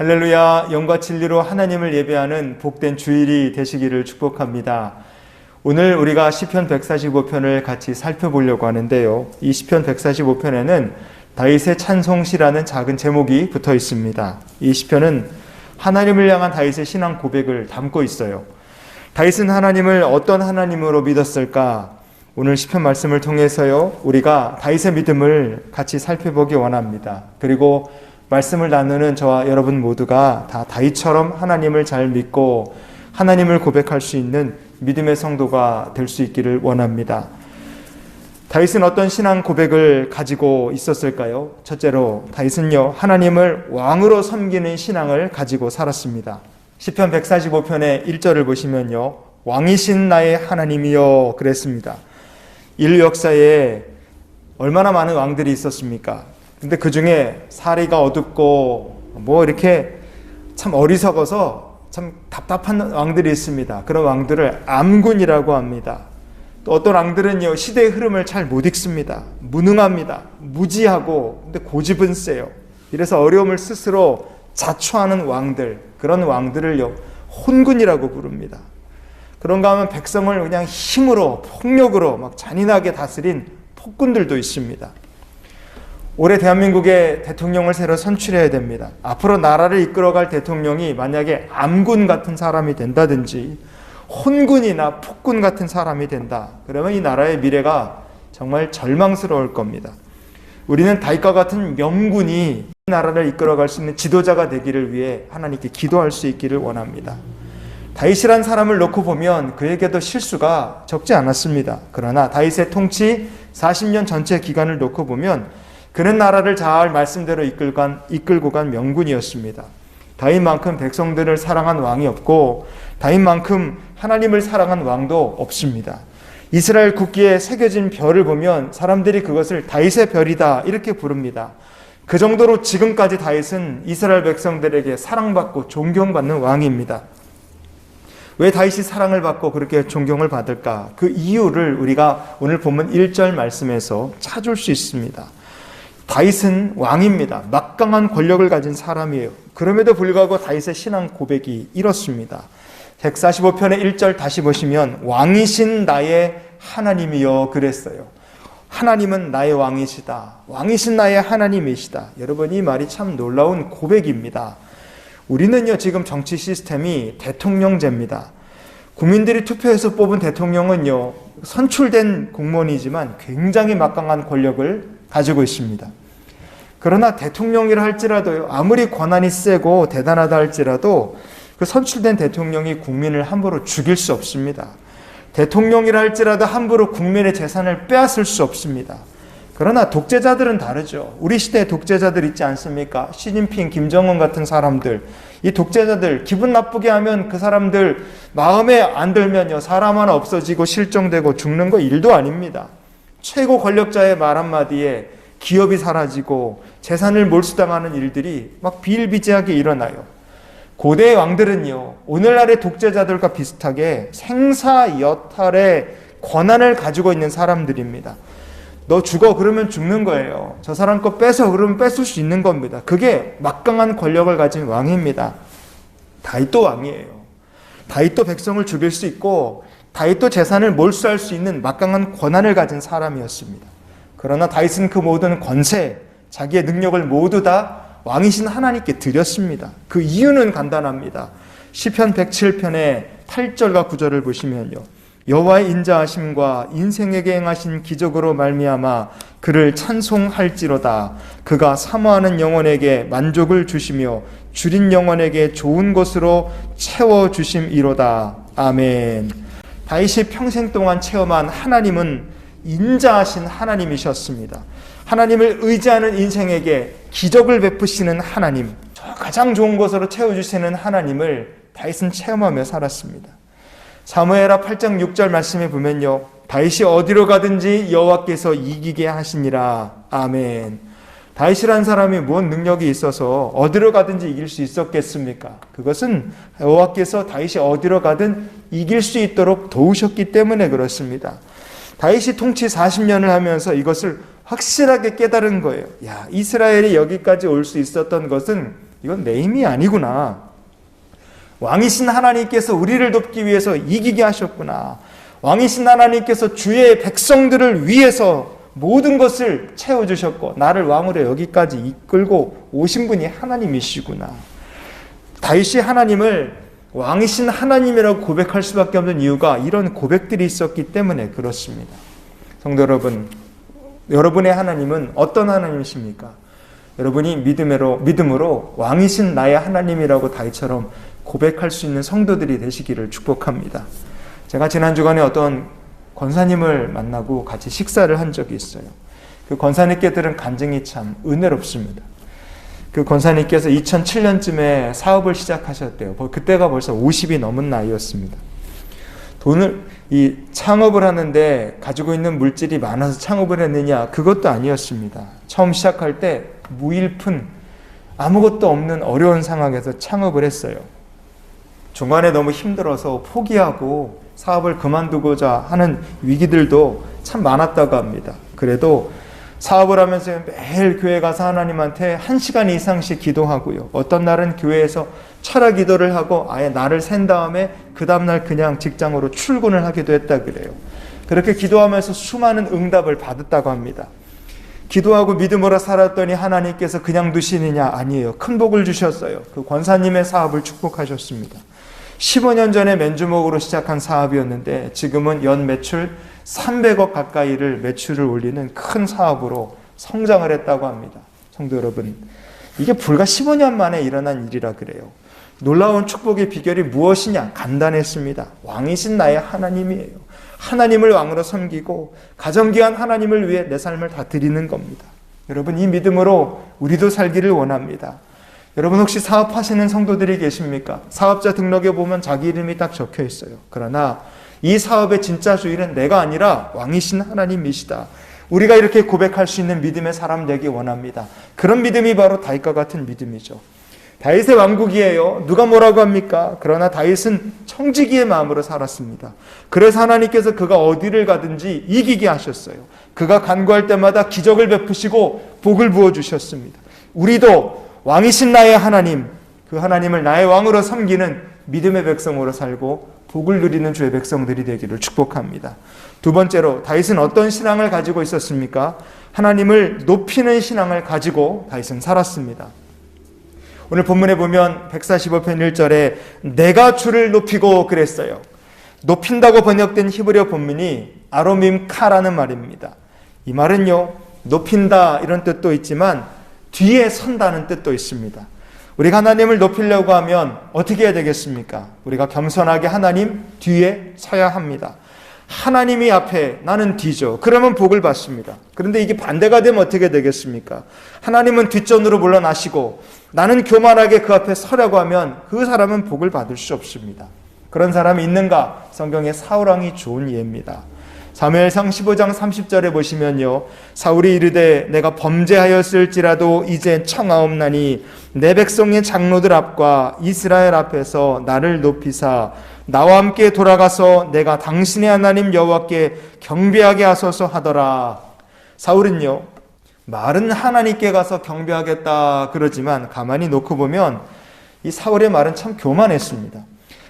할렐루야, 영과 진리로 하나님을 예배하는 복된 주일이 되시기를 축복합니다. 오늘 우리가 시편 145편을 같이 살펴보려고 하는데요. 이 시편 145편에는 다윗의 찬송시라는 작은 제목이 붙어 있습니다. 이 시편은 하나님을 향한 다윗의 신앙 고백을 담고 있어요. 다윗은 하나님을 어떤 하나님으로 믿었을까? 오늘 시편 말씀을 통해서요, 우리가 다윗의 믿음을 같이 살펴보기 원합니다. 그리고 말씀을 나누는 저와 여러분 모두가 다 다윗처럼 하나님을 잘 믿고 하나님을 고백할 수 있는 믿음의 성도가 될 수 있기를 원합니다. 다윗은 어떤 신앙 고백을 가지고 있었을까요? 첫째로 다윗은요, 하나님을 왕으로 섬기는 신앙을 가지고 살았습니다. 시편 145편의 1절을 보시면요, 왕이신 나의 하나님이여 그랬습니다. 인류 역사에 얼마나 많은 왕들이 있었습니까? 근데 그 중에 사리가 어둡고 이렇게 참 어리석어서 참 답답한 왕들이 있습니다. 그런 왕들을 암군이라고 합니다. 또 어떤 왕들은요, 시대의 흐름을 잘 못 읽습니다. 무능합니다. 무지하고 근데 고집은 세요. 이래서 어려움을 스스로 자초하는 왕들, 그런 왕들을요, 혼군이라고 부릅니다. 그런가 하면 백성을 그냥 힘으로 폭력으로 막 잔인하게 다스린 폭군들도 있습니다. 올해 대한민국의 대통령을 새로 선출해야 됩니다. 앞으로 나라를 이끌어갈 대통령이 만약에 암군 같은 사람이 된다든지 혼군이나 폭군 같은 사람이 된다, 그러면 이 나라의 미래가 정말 절망스러울 겁니다. 우리는 다윗과 같은 명군이 이 나라를 이끌어갈 수 있는 지도자가 되기를 위해 하나님께 기도할 수 있기를 원합니다. 다윗이란 사람을 놓고 보면 그에게도 실수가 적지 않았습니다. 그러나 다윗의 통치 40년 전체 기간을 놓고 보면 그는 나라를 잘 말씀대로 이끌고 간 명군이었습니다. 다윗만큼 백성들을 사랑한 왕이 없고 다윗만큼 하나님을 사랑한 왕도 없습니다. 이스라엘 국기에 새겨진 별을 보면 사람들이 그것을 다윗의 별이다 이렇게 부릅니다. 그 정도로 지금까지 다윗은 이스라엘 백성들에게 사랑받고 존경받는 왕입니다. 왜 다윗이 사랑을 받고 그렇게 존경을 받을까? 그 이유를 우리가 오늘 본문 1절 말씀에서 찾을 수 있습니다. 다윗은 왕입니다. 막강한 권력을 가진 사람이에요. 그럼에도 불구하고 다윗의 신앙 고백이 이렇습니다. 145편의 1절 다시 보시면 왕이신 나의 하나님이여 그랬어요. 하나님은 나의 왕이시다. 왕이신 나의 하나님이시다. 여러분, 이 말이 참 놀라운 고백입니다. 우리는요, 지금 정치 시스템이 대통령제입니다. 국민들이 투표해서 뽑은 대통령은요, 선출된 공무원이지만 굉장히 막강한 권력을 가지고 있습니다. 그러나 대통령이라 할지라도요, 아무리 권한이 세고 대단하다 할지라도 그 선출된 대통령이 국민을 함부로 죽일 수 없습니다. 대통령이라 할지라도 함부로 국민의 재산을 빼앗을 수 없습니다. 그러나 독재자들은 다르죠. 우리 시대에 독재자들 있지 않습니까? 시진핑, 김정은 같은 사람들, 이 독재자들 기분 나쁘게 하면 그 사람들 마음에 안 들면요, 사람 하나 없어지고 실종되고 죽는 거 일도 아닙니다. 최고 권력자의 말 한마디에 기업이 사라지고 재산을 몰수당하는 일들이 막 비일비재하게 일어나요. 고대의 왕들은요, 오늘날의 독재자들과 비슷하게 생사여탈의 권한을 가지고 있는 사람들입니다. 너 죽어 그러면 죽는 거예요. 저 사람 거 뺏어 그러면 뺏을 수 있는 겁니다. 그게 막강한 권력을 가진 왕입니다. 다윗도 왕이에요. 다윗도 백성을 죽일 수 있고 다윗도 재산을 몰수할 수 있는 막강한 권한을 가진 사람이었습니다. 그러나 다윗은 그 모든 권세, 자기의 능력을 모두 다 왕이신 하나님께 드렸습니다. 그 이유는 간단합니다. 시편 107편의 8절과 9절을 보시면요, 여호와의 인자하심과 인생에게 행하신 기적으로 말미암아 그를 찬송할지로다. 그가 사모하는 영혼에게 만족을 주시며 줄인 영혼에게 좋은 것으로 채워주심이로다. 아멘. 다윗이 평생 동안 체험한 하나님은 인자하신 하나님이셨습니다. 하나님을 의지하는 인생에게 기적을 베푸시는 하나님, 가장 좋은 것으로 채워주시는 하나님을 다윗은 체험하며 살았습니다. 사무엘하 8장 6절 말씀에 보면요, 다윗이 어디로 가든지 여호와께서 이기게 하시니라. 아멘. 다윗이라는 사람이 무슨 능력이 있어서 어디로 가든지 이길 수 있었겠습니까? 그것은 여호와께서 다윗이 어디로 가든 이길 수 있도록 도우셨기 때문에 그렇습니다. 다윗이 통치 40년을 하면서 이것을 확실하게 깨달은 거예요. 야, 이스라엘이 여기까지 올 수 있었던 것은 이건 내 힘이 아니구나. 왕이신 하나님께서 우리를 돕기 위해서 이기게 하셨구나. 왕이신 하나님께서 주의 백성들을 위해서 모든 것을 채워주셨고 나를 왕으로 여기까지 이끌고 오신 분이 하나님이시구나. 다윗이 하나님을 왕이신 하나님이라고 고백할 수밖에 없는 이유가 이런 고백들이 있었기 때문에 그렇습니다. 성도 여러분, 여러분의 하나님은 어떤 하나님이십니까? 여러분이 믿음으로 왕이신 나의 하나님이라고 다윗처럼 고백할 수 있는 성도들이 되시기를 축복합니다. 제가 지난 주간에 어떤 권사님을 만나고 같이 식사를 한 적이 있어요. 그 권사님께들은 간증이 참 은혜롭습니다. 그 권사님께서 2007년쯤에 사업을 시작하셨대요. 그때가 벌써 50이 넘은 나이였습니다. 창업을 하는데 가지고 있는 물질이 많아서 창업을 했느냐? 그것도 아니었습니다. 처음 시작할 때 무일푼, 아무것도 없는 어려운 상황에서 창업을 했어요. 중간에 너무 힘들어서 포기하고 사업을 그만두고자 하는 위기들도 참 많았다고 합니다. 그래도 사업을 하면서 매일 교회 가서 하나님한테 1시간 이상씩 기도하고요. 어떤 날은 교회에서 철야 기도를 하고 아예 날을 센 다음에 그 다음날 그냥 직장으로 출근을 하기도 했다 그래요. 그렇게 기도하면서 수많은 응답을 받았다고 합니다. 기도하고 믿음으로 살았더니 하나님께서 그냥 두시느냐? 아니에요. 큰 복을 주셨어요. 그 권사님의 사업을 축복하셨습니다. 15년 전에 맨주먹으로 시작한 사업이었는데 지금은 연 매출 300억 가까이를 매출을 올리는 큰 사업으로 성장을 했다고 합니다. 성도 여러분, 이게 불과 15년 만에 일어난 일이라 그래요. 놀라운 축복의 비결이 무엇이냐? 간단했습니다. 왕이신 나의 하나님이에요. 하나님을 왕으로 섬기고 가정기한 하나님을 위해 내 삶을 다 드리는 겁니다. 여러분, 이 믿음으로 우리도 살기를 원합니다. 여러분, 혹시 사업하시는 성도들이 계십니까? 사업자 등록에 보면 자기 이름이 딱 적혀 있어요. 그러나 이 사업의 진짜 주인은 내가 아니라 왕이신 하나님이시다. 우리가 이렇게 고백할 수 있는 믿음의 사람 되기 원합니다. 그런 믿음이 바로 다윗과 같은 믿음이죠. 다윗의 왕국이에요. 누가 뭐라고 합니까? 그러나 다윗은 청지기의 마음으로 살았습니다. 그래서 하나님께서 그가 어디를 가든지 이기게 하셨어요. 그가 간구할 때마다 기적을 베푸시고 복을 부어주셨습니다. 우리도 왕이신 나의 하나님, 그 하나님을 나의 왕으로 섬기는 믿음의 백성으로 살고 복을 누리는 주의 백성들이 되기를 축복합니다. 두 번째로 다윗은 어떤 신앙을 가지고 있었습니까? 하나님을 높이는 신앙을 가지고 다윗은 살았습니다. 오늘 본문에 보면 145편 1절에 내가 주를 높이고 그랬어요. 높인다고 번역된 히브리어 본문이 아로밈카라는 말입니다. 이 말은요, 높인다 이런 뜻도 있지만 뒤에 선다는 뜻도 있습니다. 우리가 하나님을 높이려고 하면 어떻게 해야 되겠습니까? 우리가 겸손하게 하나님 뒤에 서야 합니다. 하나님이 앞에, 나는 뒤죠. 그러면 복을 받습니다. 그런데 이게 반대가 되면 어떻게 되겠습니까? 하나님은 뒷전으로 물러나시고 나는 교만하게 그 앞에 서려고 하면 그 사람은 복을 받을 수 없습니다. 그런 사람이 있는가? 성경의 사울왕이 좋은 예입니다. 사무엘상 15장 30절에 보시면요, 사울이 이르되 내가 범죄하였을지라도 이제 청하옵나니 내 백성의 장로들 앞과 이스라엘 앞에서 나를 높이사 나와 함께 돌아가서 내가 당신의 하나님 여호와께 경배하게 하소서 하더라. 사울은요, 말은 하나님께 가서 경배하겠다 그러지만 가만히 놓고 보면 이 사울의 말은 참 교만했습니다.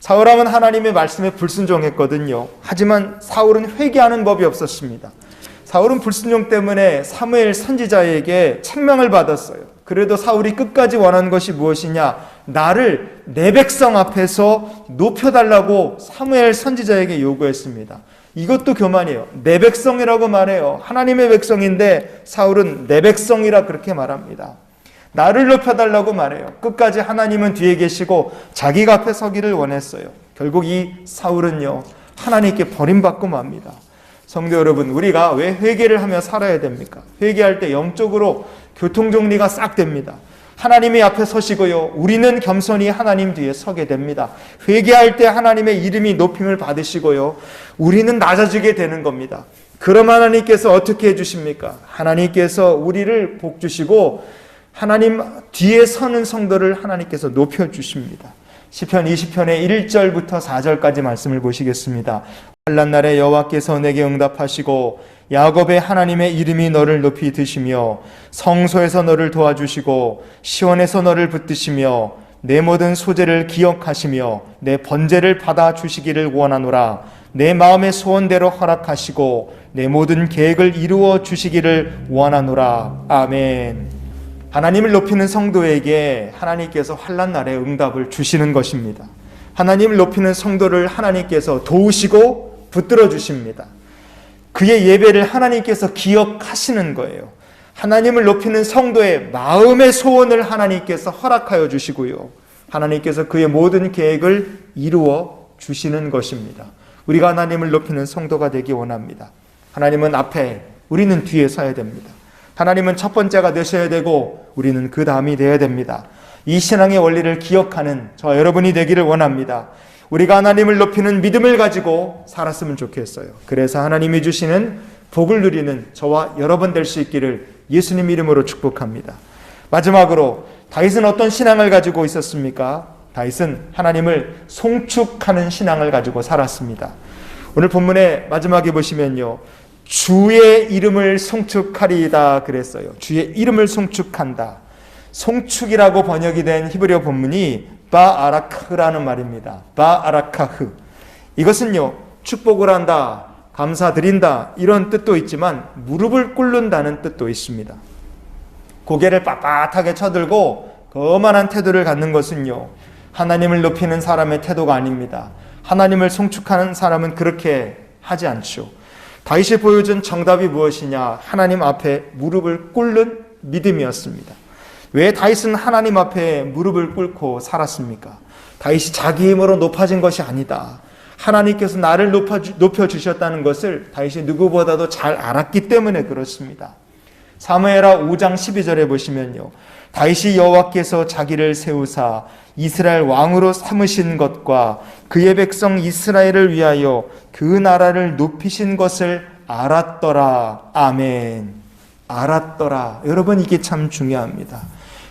사울왕은 하나님의 말씀에 불순종했거든요. 하지만 사울은 회개하는 법이 없었습니다. 사울은 불순종 때문에 사무엘 선지자에게 책망을 받았어요. 그래도 사울이 끝까지 원한 것이 무엇이냐? 나를 내 백성 앞에서 높여달라고 사무엘 선지자에게 요구했습니다. 이것도 교만이에요. 내 백성이라고 말해요. 하나님의 백성인데 사울은 내 백성이라 그렇게 말합니다. 나를 높여달라고 말해요. 끝까지 하나님은 뒤에 계시고 자기가 앞에 서기를 원했어요. 결국 이 사울은요, 하나님께 버림받고 맙니다. 성도 여러분, 우리가 왜 회개를 하며 살아야 됩니까? 회개할 때 영적으로 교통정리가 싹 됩니다. 하나님이 앞에 서시고요, 우리는 겸손히 하나님 뒤에 서게 됩니다. 회개할 때 하나님의 이름이 높임을 받으시고요, 우리는 낮아지게 되는 겁니다. 그럼 하나님께서 어떻게 해주십니까? 하나님께서 우리를 복주시고 하나님 뒤에 서는 성도를 하나님께서 높여주십니다. 시편 20편의 1절부터 4절까지 말씀을 보시겠습니다. 환난 날에 여호와께서 내게 응답하시고 야곱의 하나님의 이름이 너를 높이 드시며 성소에서 너를 도와주시고 시온에서 너를 붙드시며 내 모든 소재를 기억하시며 내 번제를 받아주시기를 원하노라. 내 마음의 소원대로 허락하시고 내 모든 계획을 이루어 주시기를 원하노라. 아멘. 하나님을 높이는 성도에게 하나님께서 환난 날에 응답을 주시는 것입니다. 하나님을 높이는 성도를 하나님께서 도우시고 붙들어 주십니다. 그의 예배를 하나님께서 기억하시는 거예요. 하나님을 높이는 성도의 마음의 소원을 하나님께서 허락하여 주시고요. 하나님께서 그의 모든 계획을 이루어 주시는 것입니다. 우리가 하나님을 높이는 성도가 되기 원합니다. 하나님은 앞에, 우리는 뒤에 서야 됩니다. 하나님은 첫 번째가 되셔야 되고 우리는 그 다음이 되어야 됩니다. 이 신앙의 원리를 기억하는 저와 여러분이 되기를 원합니다. 우리가 하나님을 높이는 믿음을 가지고 살았으면 좋겠어요. 그래서 하나님이 주시는 복을 누리는 저와 여러분 될 수 있기를 예수님 이름으로 축복합니다. 마지막으로 다윗은 어떤 신앙을 가지고 있었습니까? 다윗은 하나님을 송축하는 신앙을 가지고 살았습니다. 오늘 본문의 마지막에 보시면요, 주의 이름을 송축하리이다 그랬어요. 주의 이름을 송축한다. 송축이라고 번역이 된 히브리어 본문이 바아라카흐라는 말입니다. 바아라카흐. 이것은요, 축복을 한다, 감사드린다 이런 뜻도 있지만 무릎을 꿇는다는 뜻도 있습니다. 고개를 빳빳하게 쳐들고 거만한 태도를 갖는 것은요, 하나님을 높이는 사람의 태도가 아닙니다. 하나님을 송축하는 사람은 그렇게 하지 않죠. 다윗이 보여준 정답이 무엇이냐? 하나님 앞에 무릎을 꿇는 믿음이었습니다. 왜 다윗은 하나님 앞에 무릎을 꿇고 살았습니까? 다윗이 자기 힘으로 높아진 것이 아니다. 하나님께서 나를 높여주셨다는 것을 다윗이 누구보다도 잘 알았기 때문에 그렇습니다. 사무엘하 5장 12절에 보시면요, 다윗이 여호와께서 자기를 세우사 이스라엘 왕으로 삼으신 것과 그의 백성 이스라엘을 위하여 그 나라를 높이신 것을 알았더라. 아멘. 알았더라. 여러분, 이게 참 중요합니다.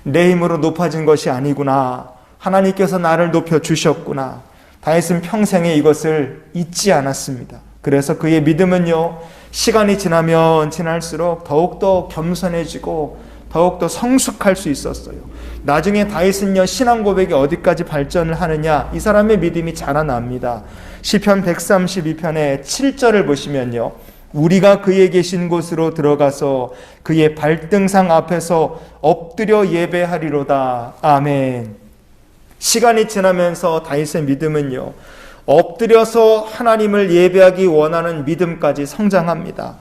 내 힘으로 높아진 것이 아니구나. 하나님께서 나를 높여주셨구나. 다윗은 평생에 이것을 잊지 않았습니다. 그래서 그의 믿음은요, 시간이 지나면 지날수록 더욱더 겸손해지고 더욱더 성숙할 수 있었어요. 나중에 다윗은요, 신앙 고백이 어디까지 발전을 하느냐, 이 사람의 믿음이 자라납니다. 시편 132편의 7절을 보시면요, 우리가 그의 계신 곳으로 들어가서 그의 발등상 앞에서 엎드려 예배하리로다. 아멘. 시간이 지나면서 다윗의 믿음은요, 엎드려서 하나님을 예배하기 원하는 믿음까지 성장합니다.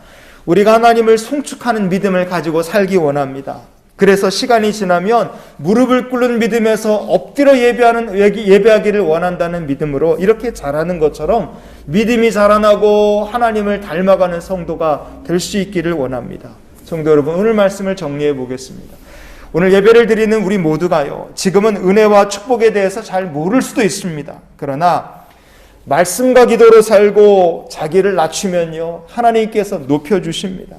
우리가 하나님을 송축하는 믿음을 가지고 살기 원합니다. 그래서 시간이 지나면 무릎을 꿇는 믿음에서 엎드려 예배하기를 원한다는 믿음으로 이렇게 자라는 것처럼 믿음이 자라나고 하나님을 닮아가는 성도가 될 수 있기를 원합니다. 성도 여러분, 오늘 말씀을 정리해 보겠습니다. 오늘 예배를 드리는 우리 모두가요, 지금은 은혜와 축복에 대해서 잘 모를 수도 있습니다. 그러나 말씀과 기도로 살고 자기를 낮추면요, 하나님께서 높여주십니다.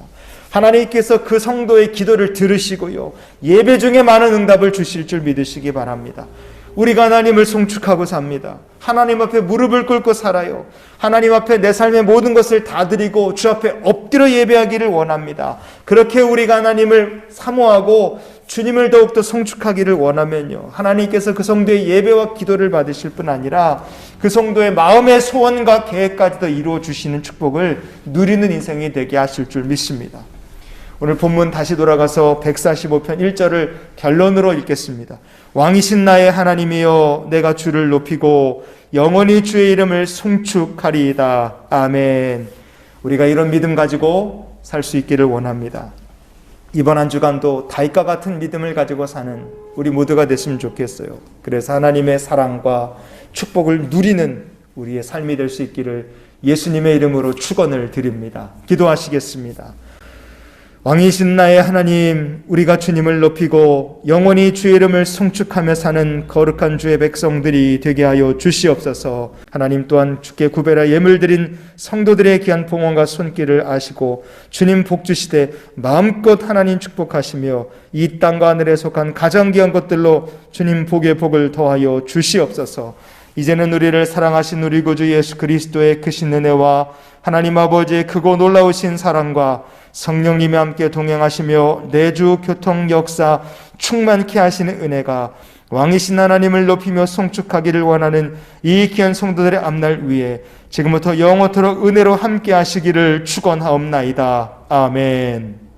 하나님께서 그 성도의 기도를 들으시고요, 예배 중에 많은 응답을 주실 줄 믿으시기 바랍니다. 우리가 하나님을 송축하고 삽니다. 하나님 앞에 무릎을 꿇고 살아요. 하나님 앞에 내 삶의 모든 것을 다 드리고 주 앞에 엎드려 예배하기를 원합니다. 그렇게 우리가 하나님을 사모하고 주님을 더욱더 송축하기를 원하면요, 하나님께서 그 성도의 예배와 기도를 받으실 뿐 아니라 그 성도의 마음의 소원과 계획까지도 이루어 주시는 축복을 누리는 인생이 되게 하실 줄 믿습니다. 오늘 본문 다시 돌아가서 145편 1절을 결론으로 읽겠습니다. 왕이신 나의 하나님이여, 내가 주를 높이고 영원히 주의 이름을 송축하리이다. 아멘. 우리가 이런 믿음 가지고 살 수 있기를 원합니다. 이번 한 주간도 다윗과 같은 믿음을 가지고 사는 우리 모두가 됐으면 좋겠어요. 그래서 하나님의 사랑과 축복을 누리는 우리의 삶이 될 수 있기를 예수님의 이름으로 축원을 드립니다. 기도하시겠습니다. 왕이신 나의 하나님, 우리가 주님을 높이고 영원히 주의 이름을 송축하며 사는 거룩한 주의 백성들이 되게 하여 주시옵소서. 하나님 또한 주께 구별하 예물 드린 성도들의 귀한 봉헌과 손길을 아시고 주님 복 주시되 마음껏 하나님 축복하시며 이 땅과 하늘에 속한 가장 귀한 것들로 주님 복의 복을 더하여 주시옵소서. 이제는 우리를 사랑하신 우리 구주 예수 그리스도의 크신 은혜와 하나님 아버지의 크고 놀라우신 사랑과 성령님이 함께 동행하시며 내주 교통 역사 충만케 하시는 은혜가 왕이신 하나님을 높이며 송축하기를 원하는 이 귀한 성도들의 앞날 위에 지금부터 영원토록 은혜로 함께 하시기를 축원하옵나이다. 아멘.